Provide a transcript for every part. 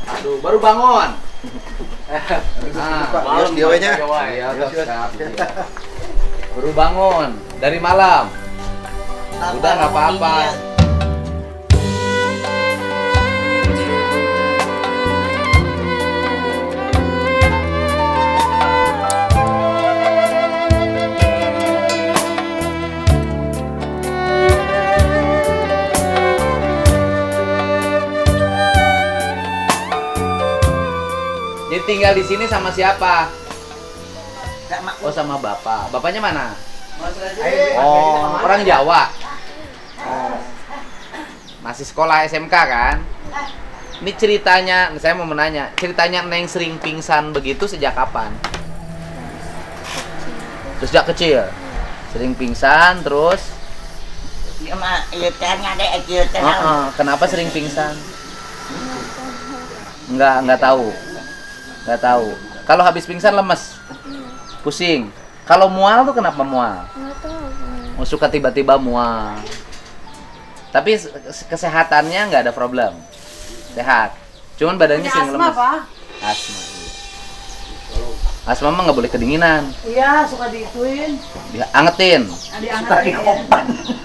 Aduh, baru bangun. Yos diawenya. Iya, siap. Baru bangun dari malam. Udah nggak apa-apa. Jadi tinggal di sini sama siapa? Oh, sama bapak. Bapaknya mana? Oh, orang Jawa. Masih sekolah SMK kan? Ini ceritanya, saya mau menanya, ceritanya Neng sering pingsan begitu sejak kapan? Sejak kecil. Sering pingsan terus? Kenapa sering pingsan? Enggak tahu. Nggak tahu. Kalau habis pingsan lemes, pusing. Kalau mual tuh kenapa mual? Nggak tahu. Suka tiba-tiba mual. Tapi kesehatannya nggak ada problem, sehat. Cuman badannya sering lemes. Asma. Asma mah nggak boleh kedinginan. Iya, suka diituin. Diangetin. Diangetin.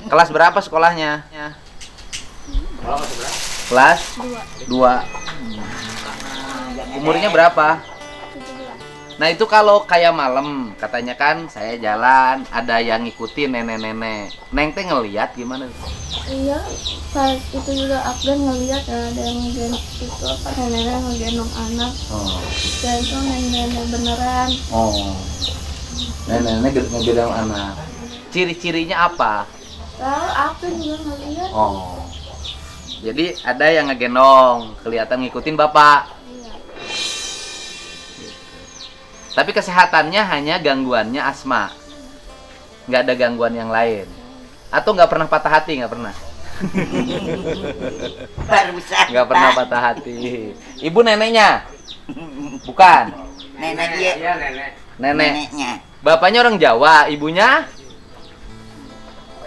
Kelas berapa sekolahnya? Kelas 2. Umurnya berapa? 17. Nah itu kalau kayak malam, katanya kan saya jalan, ada yang ngikutin nenek-nenek. Neng teh ngeliat gimana? Iya, pas itu juga Afgan ngeliat ada yang itu apa nenek ngegendong anak. Oh. Dan itu nenek beneran. Oh. Nenek-nenek ngegendong anak. Ciri-cirinya apa? Tahu Afgan juga ngeliat. Oh. Jadi ada yang ngegendong, kelihatan ngikutin bapak. Iya. Tapi kesehatannya hanya gangguannya asma. Nggak ada gangguan yang lain. Atau nggak pernah patah hati, nggak pernah? Nggak pernah patah hati. Ibu neneknya? Bukan? Nenek dia. Iya, nenek. Nenek. Neneknya. Bapaknya orang Jawa, ibunya?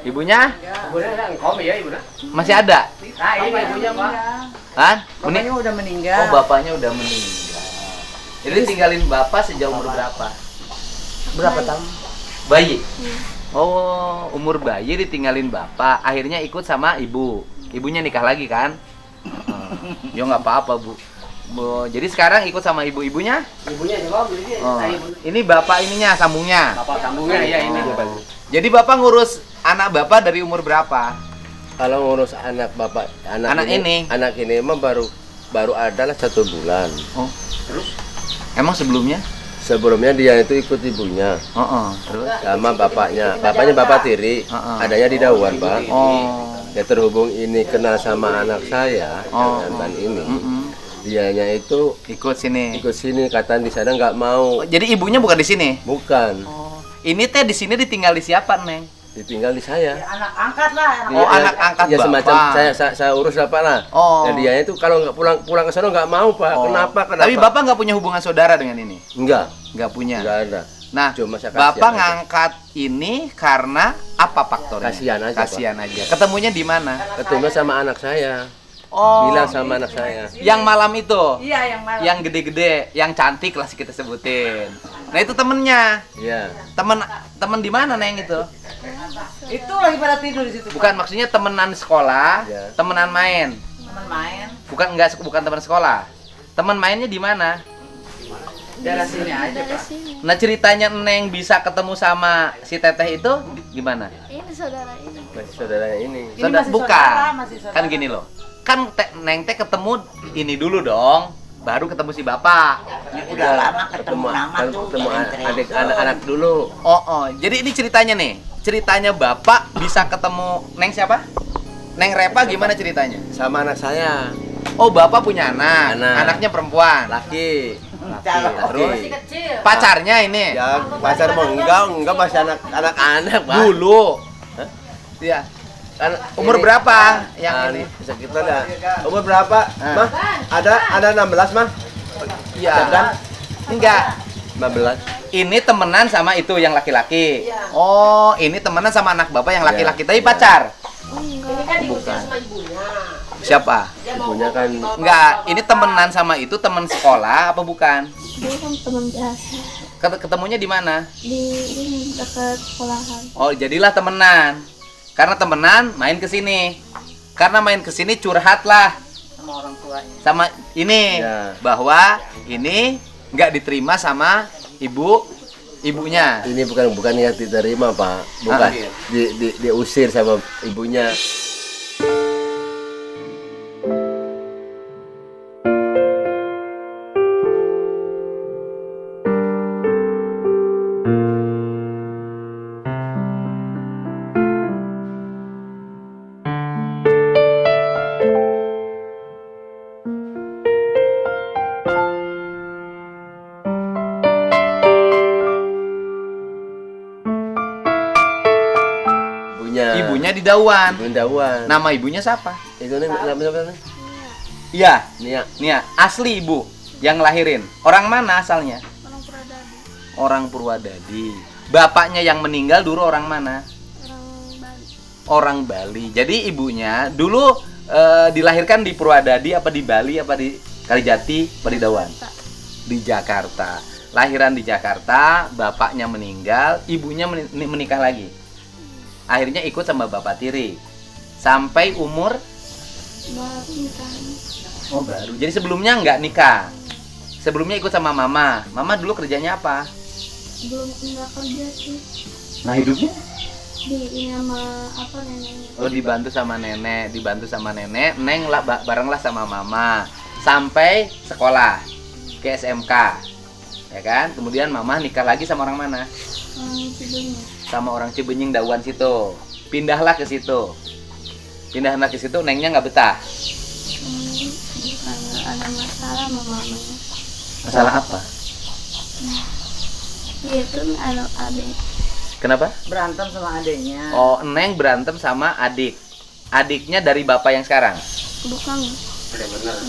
Ibunya? Ibunya kan engkom ya, ibunya. Masih ada? Nah, ini ibunya, Pak. Kan? Bapaknya udah meninggal. Oh, bapaknya udah meninggal. Jadi tinggalin bapak sejak umur berapa? Berapa tahun? Bayi. Oh, umur bayi ditinggalin bapak, akhirnya ikut sama ibu. Ibunya nikah lagi kan? Ya nggak apa-apa, Bu. Jadi sekarang ikut sama ibu-ibunya? Ibunya juga beli dia. Oh. Nah, ibunya. Ini bapak ininya, sambungnya. Bapak sambungnya ya ini. Oh. Jadi bapak ngurus anak bapak dari umur berapa? Kalau ngurus anak bapak, Anak ini? anak ini mah baru adalah 1 bulan. Oh, terus? Emang sebelumnya? Sebelumnya dia itu ikut ibunya Terus? sama bapaknya. Bapaknya bapak tiri, adanya di Dawan, Pak. Oh. Ya terhubung ini kenal sama anak saya, Oh. dan ini. Dianya itu Ikut sini. ikut sini, kata di sana nggak mau. Oh, jadi ibunya bukan di sini? Bukan, Oh. Ini teh di sini ditinggal di siapa, Neng? ditinggal di saya. Anak angkat lah. Oh, anak angkat ya, semacam bapak. saya urus bapak lah. Oh. Dan dia itu kalau nggak pulang ke sana nggak mau, Pak. Oh. Kenapa? Tapi bapak nggak punya hubungan saudara dengan ini? Enggak, Nggak punya. enggak ada. Nah, Cuma saya bapak kasihan aja. ngangkat ini karena apa faktornya? Kasihan aja, Pak. Kasihan aja. Ketemunya di mana? Ketemu sama anak saya. Oh. Bilang sama anak saya. Yang malam itu. Iya, yang malam. Yang gede-gede, yang cantik lah kita sebutin. Nah, itu temennya. Iya. Temen di mana, Neng itu? Itu lagi pada tidur di situ. Bukan, maksudnya temenan sekolah, Iya. temenan main. Teman main. Bukan teman sekolah. Teman mainnya di mana? Daerah sini aja, Dari Pak. sini. Nah, ceritanya Neng bisa ketemu sama si Teteh itu gimana? Ini saudara ini. Masih saudara ini. Ini Saudara masih bukan. saudara, masih saudara. Kan gini loh. Kan Neng teh ketemu ini dulu dong, baru ketemu si bapak. Udah lama ketemu nama kan tuh. ketemu entry. adik anak-anak dulu. Oh. Jadi ini ceritanya nih. Ceritanya bapak bisa ketemu Neng siapa? Neng Repa gimana ceritanya? Sama anak saya, Oh, bapak punya anak. Anak. Anaknya perempuan. laki. Calon. Terus Masih kecil. pacarnya ini. Ya pacar mau enggak masih anak-anak, Pak. Dulu. Hah? Iya. Kan Umur ini- berapa yang Kan, ini? bisa kita lihat. Umur berapa? Ah. Mah, ada 16, Mah. Iya. Kan? Enggak. 15. Ini temenan sama itu yang laki-laki. Iya. Oh, ini temenan sama anak bapak yang laki-laki. Tapi Iya. pacar. Enggak. Kan Bukan. diusir sama ibunya. Siapa? Ibunya kan Enggak, ini temenan sama itu teman sekolah apa bukan? Dia kan teman biasa Ketemunya di mana? di ini dekat sekolahan. Oh, jadilah temenan. Karena temenan main ke sini. Karena main ke sini curhatlah sama orang tuanya. sama ini Ya. bahwa ini nggak diterima sama ibunya. ini bukan yang diterima Pak, bukan diusir sama ibunya. Ibunya di Dawan. Ibu Dawan. Nama ibunya siapa? Itu nih namanya Iya, Nia. Nia. Asli ibu yang ngelahirin. Orang mana asalnya? Orang Purwadadi, Orang Purwadadi. Bapaknya yang meninggal dulu orang mana? orang Bali. Orang Bali. Jadi ibunya dulu dilahirkan di Purwadadi apa di Bali apa di Kalijati apa di Dawan? Di Jakarta. Lahiran di Jakarta, bapaknya meninggal, ibunya menikah lagi. Akhirnya ikut sama bapak tiri. Sampai umur Baru nikah. oh baru. Jadi sebelumnya nggak nikah. Sebelumnya ikut sama mama. Mama dulu kerjanya apa? Belum nggak kerja sih. Nah, hidupnya Di ini sama apa neneknya. oh dibantu sama nenek, Neng lah bareng lah sama mama sampai sekolah ke SMK. Ya kan? Kemudian mama nikah lagi sama orang mana? Orang ibunya. Sama orang Cibenying Dawan situ. Pindahlah ke situ. Pindahlah ke situ, Nengnya nggak betah. Bukan ada masalah sama mamanya. Masalah apa? Dia itu anak adik. Kenapa? Berantem sama adiknya. Oh, Neng berantem sama adik. Adiknya dari bapak yang sekarang. Bukan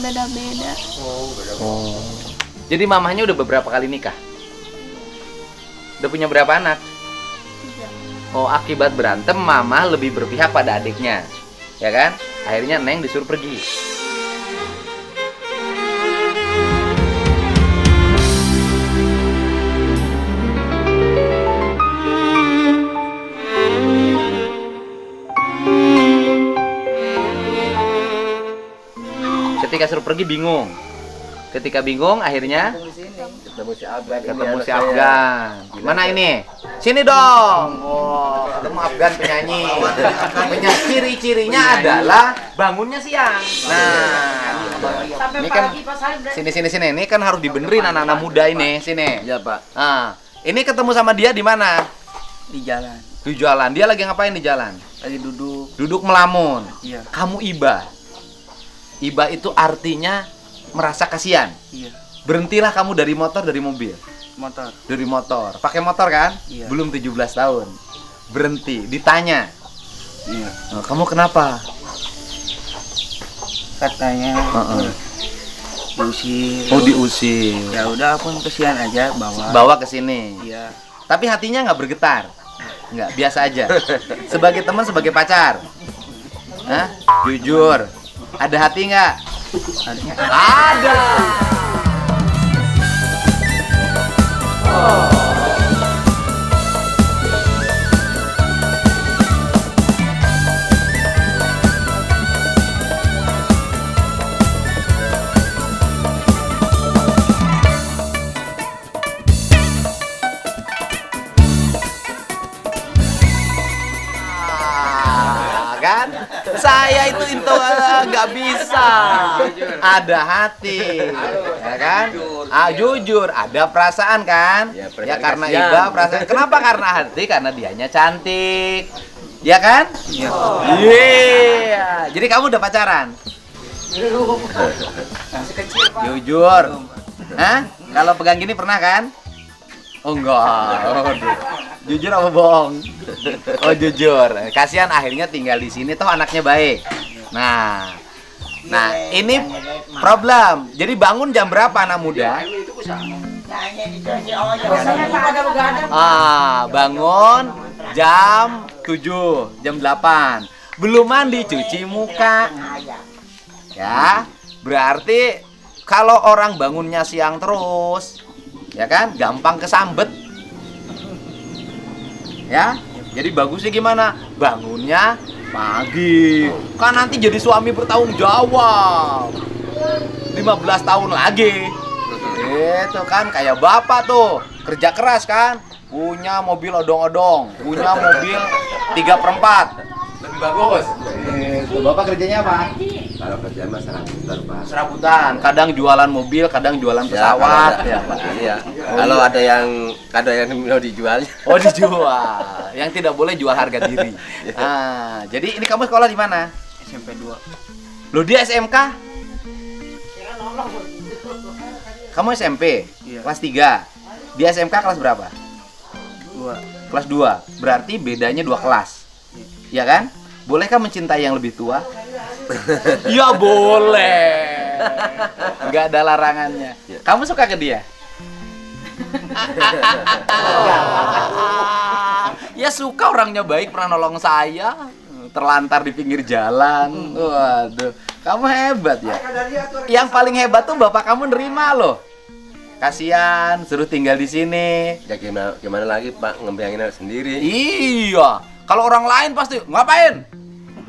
beda-beda. Oh. Jadi mamahnya udah beberapa kali nikah. Udah punya berapa anak? Tiga. Oh, akibat berantem mama lebih berpihak pada adiknya. Ya kan? Akhirnya Neng disuruh pergi. Ketika suruh pergi bingung. Ketika bingung akhirnya Ketemu si Afgan. ketemu si Afgan. Mana ini? Sini dong. Oh, ketemu Afgan penyanyi. Penyanyi ciri-cirinya adalah bangunnya siang. Nah, ini kan sini. Ini kan harus dibenerin anak-anak muda ini. Sini. Iya Pak. Nah, ini ketemu sama dia di mana? Di jalan. Di jalan. Dia lagi ngapain di jalan? Lagi duduk. Duduk melamun. Iya. Kamu iba. Iba itu artinya merasa kasihan. Iya. Berhentilah kamu dari motor, dari mobil. Motor. Dari motor. Pakai motor kan? Iya. Belum 17 tahun. Berhenti, ditanya. Iya. "Oh, kamu kenapa?" Katanya diusir. Oh, diusir. Ya udah, aku kesian aja bawa. Bawa ke sini. Iya. Tapi hatinya nggak bergetar. Nggak, biasa aja. Sebagai teman, sebagai pacar. Hah? Jujur. Ada hati nggak? Adiknya Ada. Kan? Saya itu nggak bisa. Ada hati, ya kan? Jujur, ada perasaan kan? Ya, perasaan Ya karena kasihan. iba perasaan. Kenapa? Karena hati, karena dianya cantik, ya kan? Iya. Jadi kamu udah pacaran? Jujur. Hah? Kalau pegang gini pernah kan? Oh enggak. Oh, jujur apa bohong? Oh jujur. Kasihan akhirnya tinggal di sini toh anaknya baik. Nah, ini problem. Jadi bangun jam berapa anak muda? Bangun jam 7, jam 8. Belum mandi, cuci muka. Ya, berarti kalau orang bangunnya siang terus, ya kan, gampang kesambet. Ya, jadi bagusnya gimana? Bangunnya pagi. Kan nanti jadi suami bertanggung jawab. 15 tahun lagi. Itu kan kayak bapak tuh, kerja keras kan, punya mobil odong-odong, punya mobil 3/4. Lebih bagus. Itu bapak kerjanya apa? Kalau kerja mah serabutan, Pak. Serabutan, kadang jualan mobil, kadang jualan pesawat. Ya, iya. Kalau ada yang mau dijual. Oh, dijual. Yang tidak boleh jual harga diri. Ah, jadi ini kamu sekolah di mana? SMP 2. Loh, dia SMK? Kamu SMP? Iya. Kelas 3. Di SMK kelas berapa? 2. Kelas 2. Berarti bedanya 2 kelas. Ya kan? Bolehkah mencintai yang lebih tua? Ya boleh. Enggak ada larangannya. Kamu suka ke dia? Ya suka, orangnya baik, pernah nolong saya. Terlantar di pinggir jalan. Waduh, kamu hebat ya. Yang paling hebat tuh bapak kamu nerima loh. Kasihan, suruh tinggal di sini. Ya gimana lagi, Pak, ngebayangin sendiri. Iya, kalau orang lain pasti ngapain?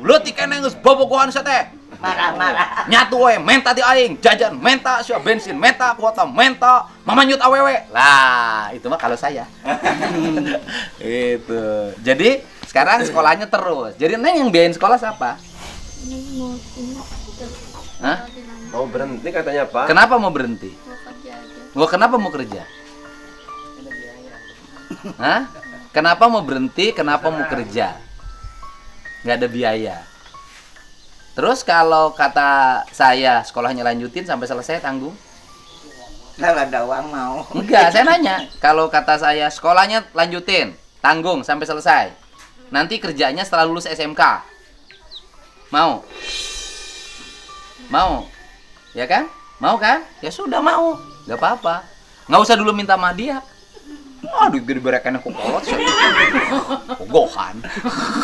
Lu tikeneng geus bobogohan teh. Marah-marah. Nyatu we menta di aing, jajan menta, sia bensin menta, kuota menta, mamanyut awewe. Lah, itu mah kalau saya. Itu. Jadi sekarang sekolahnya terus. Jadi Neng yang biayain sekolah siapa? Ini mau ini Hah? Mau berhenti katanya, Pak. Kenapa mau berhenti? mau kerja aja. Gua kenapa mau kerja? Hah? Kenapa mau berhenti? Kenapa mau kerja? Nggak ada biaya. Terus kalau kata saya sekolahnya lanjutin sampai selesai tanggung? Kalau ada uang mau. Enggak, saya nanya. Kalau kata saya sekolahnya lanjutin, tanggung sampai selesai. Nanti kerjanya setelah lulus SMK. Mau? Mau? Ya kan? Mau kan? Ya sudah mau. Gak apa-apa. Nggak usah dulu minta sama dia. Aduh, gede berekannya kok kolot sih. Gohan.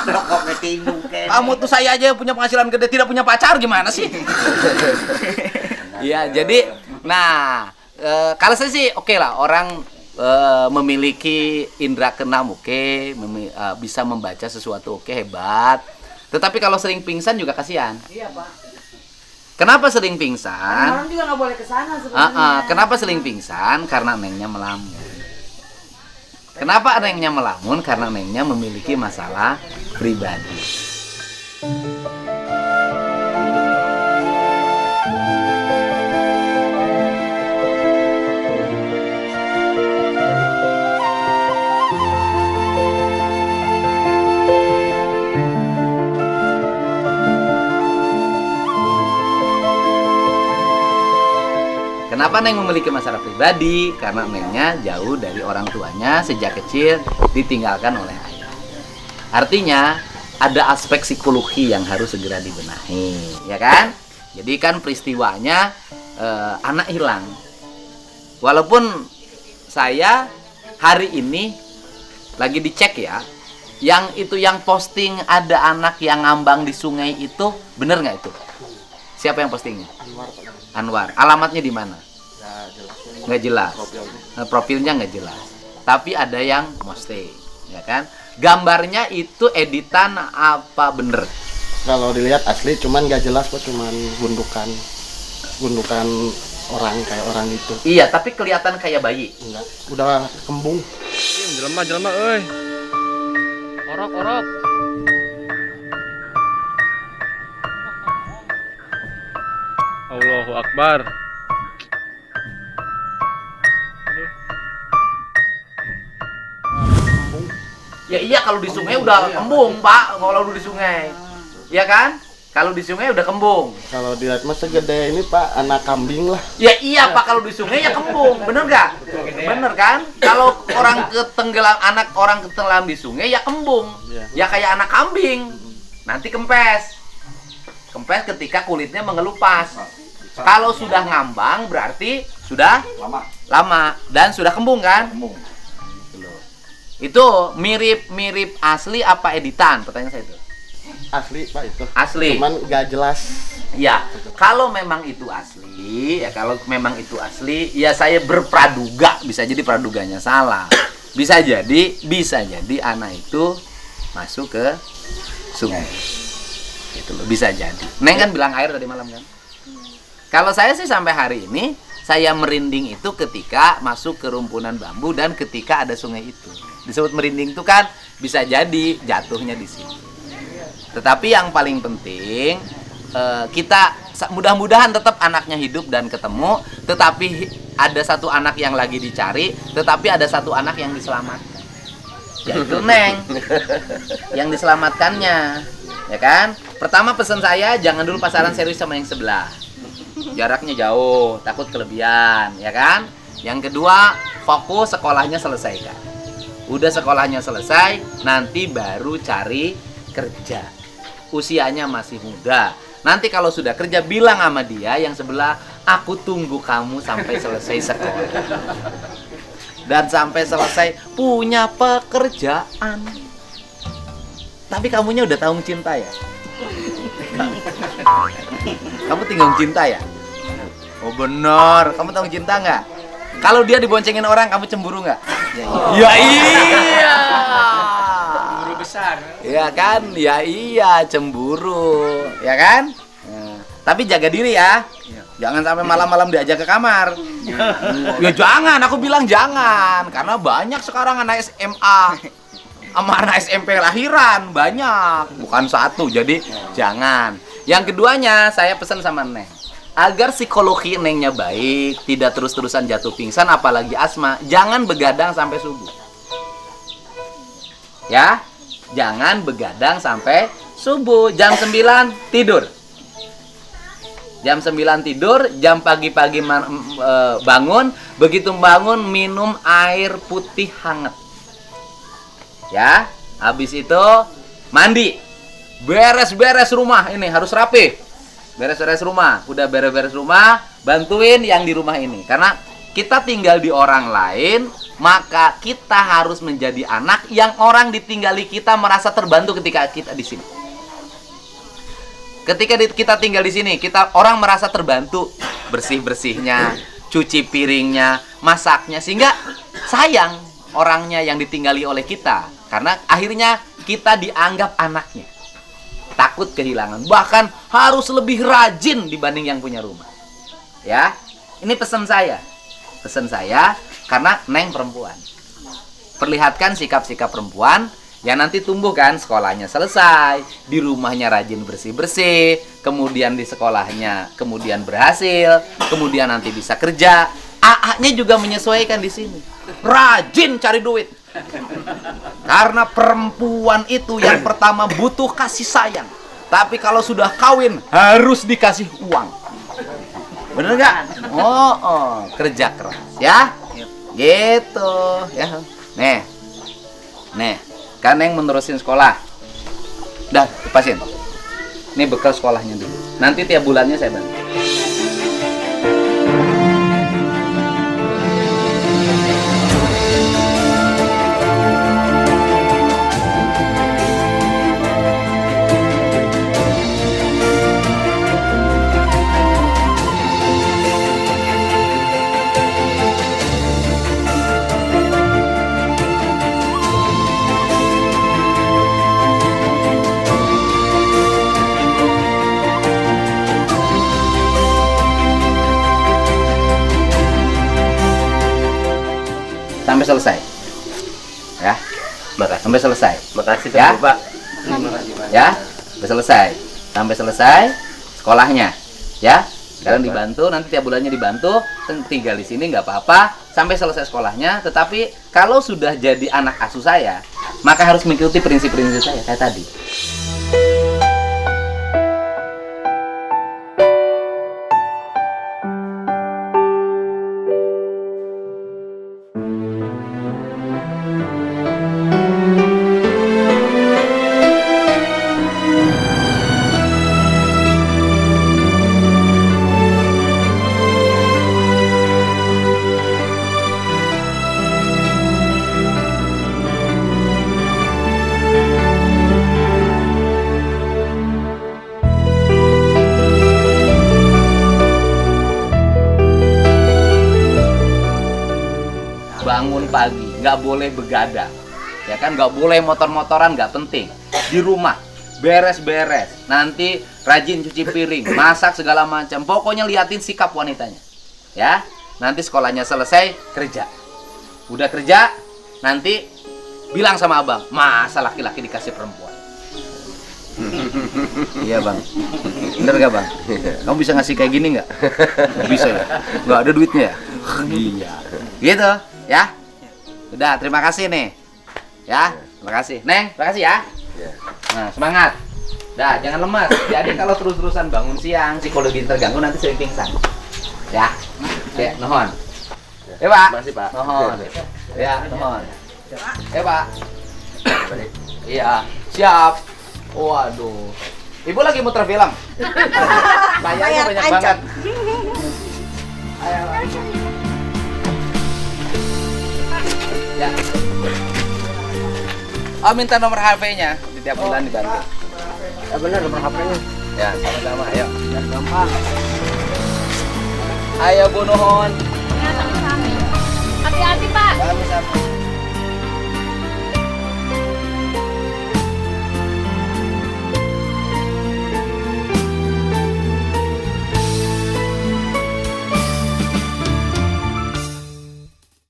Rokok ketindung kan. Kamu tuh saya aja yang punya penghasilan gede tidak punya pacar gimana sih? Iya, jadi nah kalau saya sih oke lah, orang memiliki indera keenam bisa membaca sesuatu hebat. Tetapi kalau sering pingsan juga kasihan. Iya, Pak. Kenapa sering pingsan? Orang juga nggak boleh ke sana sebenarnya. Kenapa sering pingsan? Karena nengnya melamun. Kenapa nengnya melamun? Karena nengnya memiliki masalah pribadi. Kenapa Neng memiliki masalah pribadi? Karena Nengnya jauh dari orang tuanya, sejak kecil ditinggalkan oleh ayah. Artinya ada aspek psikologi yang harus segera dibenahi, ya kan? Jadi kan peristiwanya anak hilang. Walaupun saya hari ini lagi dicek ya, yang posting ada anak yang ngambang di sungai itu bener nggak itu? Siapa yang postingnya? Anwar. Alamatnya di mana? Nggak jelas. Profilnya nggak jelas. Tapi ada yang posting, ya kan? Gambarnya itu editan apa bener? Kalau dilihat asli, cuman nggak jelas kok, cuman gundukan orang kayak orang itu. Iya, tapi kelihatan kayak bayi. Enggak, udah kembung. Jelema euy. Orok. Allahu Akbar. Ya iya, kalau di sungai udah kembung, Pak. Kalau di sungai. Ya kan? Kalau di sungai udah kembung. Kalau dilihat mah segede ini, Pak, anak kambing lah. Ya iya, Pak, kalau di sungai ya kembung. Bener nggak? Bener kan? Kalau anak orang ketenggelam di sungai ya kembung. Ya kayak anak kambing. Nanti kempes. Kempes ketika kulitnya mengelupas. Kalau sudah ngambang berarti sudah lama dan sudah kembung kan? Itu mirip asli apa editan? Pertanyaan saya itu. asli Pak itu. Asli. Cuman nggak jelas. Ya, kalau memang itu asli, ya saya berpraduga, bisa jadi praduganya salah. Bisa jadi anak itu masuk ke sungai. Gitu loh, bisa jadi. Neng kan bilang air tadi malam kan? Kalau saya sih sampai hari ini, saya merinding itu ketika masuk ke rumpunan bambu dan ketika ada sungai itu. Disebut merinding itu kan bisa jadi jatuhnya di sini. Tetapi yang paling penting, kita mudah-mudahan tetap anaknya hidup dan ketemu, tetapi ada satu anak yang lagi dicari, tetapi ada satu anak yang diselamatkan, yaitu Neng yang diselamatkannya, ya kan? Pertama pesan saya, jangan dulu pasaran serius sama yang sebelah, jaraknya jauh, takut kelebihan, ya kan? Yang kedua, fokus sekolahnya selesaikan. Udah sekolahnya selesai, nanti baru cari kerja. Usianya masih muda. Nanti kalau sudah kerja, bilang sama dia yang sebelah, aku tunggu kamu sampai selesai sekolah. Dan sampai selesai punya pekerjaan. Tapi kamunya udah tahu cinta ya? Kamu tinggal cinta ya? Oh bener, kamu tahu cinta nggak? Kalau dia diboncengin orang, kamu cemburu nggak? Ya iya. Guru besar. Ya kan? Ya iya, cemburu, ya kan? Tapi jaga diri ya. Jangan sampai malam-malam diajak ke kamar. Ya jangan, aku bilang jangan. Karena banyak sekarang anak SMA sama anak SMP lahiran, banyak. Bukan satu, jadi jangan. Yang keduanya, saya pesan sama Neng. Agar psikologi Nengnya baik, tidak terus-terusan jatuh pingsan, apalagi asma, jangan begadang sampai subuh. Ya, jangan begadang sampai subuh. Jam 9 tidur. Jam 9 tidur, jam pagi-pagi bangun. Begitu bangun, minum air putih hangat. Ya, habis itu mandi. Beres-beres rumah, ini harus rapi. Beres-beres rumah, udah beres-beres rumah, bantuin yang di rumah ini. Karena kita tinggal di orang lain, maka kita harus menjadi anak yang orang ditinggali kita merasa terbantu ketika kita di sini. Ketika kita tinggal di sini, orang merasa terbantu bersih-bersihnya, cuci piringnya, masaknya, sehingga sayang orangnya yang ditinggali oleh kita. Karena akhirnya kita dianggap anaknya. Takut kehilangan, bahkan harus lebih rajin dibanding yang punya rumah. Ya, ini pesan saya. Pesan saya karena Neng perempuan. Perlihatkan sikap-sikap perempuan yang nanti tumbuh kan, sekolahnya selesai, di rumahnya rajin bersih-bersih, kemudian di sekolahnya kemudian berhasil, kemudian nanti bisa kerja. AA-nya juga menyesuaikan di sini. Rajin cari duit. Karena perempuan itu yang pertama butuh kasih sayang. Tapi kalau sudah kawin harus dikasih uang. Bener nggak? Oh, kerja keras ya. Gitu ya. Nih, kan yang menerusin sekolah. Dah, lepasin. Ini bekal sekolahnya dulu. Nanti tiap bulannya saya bantu. Sampai selesai. Ya. Sampai selesai. Makasih Ya. Pak. Ya. Sampai selesai. Sampai selesai sekolahnya. Ya. Sekarang dibantu, nanti tiap bulannya dibantu, tinggal di sini nggak apa-apa sampai selesai sekolahnya. Tetapi kalau sudah jadi anak asuh saya, maka harus mengikuti prinsip-prinsip saya kayak tadi. bangun pagi, nggak boleh begadang. Ya kan, nggak boleh motor-motoran, nggak penting. Di rumah, beres-beres. Nanti rajin cuci piring, masak segala macam. Pokoknya liatin sikap wanitanya. Ya, nanti sekolahnya selesai, kerja. Udah kerja, nanti bilang sama abang, masa laki-laki dikasih perempuan. Iya bang, bener gak bang? Kamu bisa ngasih kayak gini nggak? Bisa ya? Nggak ada duitnya ya? Iya. Gitu, ya? Udah, terima kasih nih. Ya, terima kasih. Neng, terima kasih ya. Nah, semangat. Dah, jangan lemas. Jadi kalau terus-terusan bangun siang, psikologi terganggu, nanti sering pingsan. Ya, nuhun. Ya pak. Masih pak. Nuhun. Ya, nuhun. Ya pak. Iya, siap. Waduh. Ibu lagi muter film. Bayarnya banyak banget. Ayo. Ya. Oh, minta nomor HP-nya. Di tiap bulan dibantu. Ya benar nomor HP-nya. Ya, sama-sama. Ayo. Gampang. Ayo Bu Nuhun. Hati-hati Pak. Sama-sama.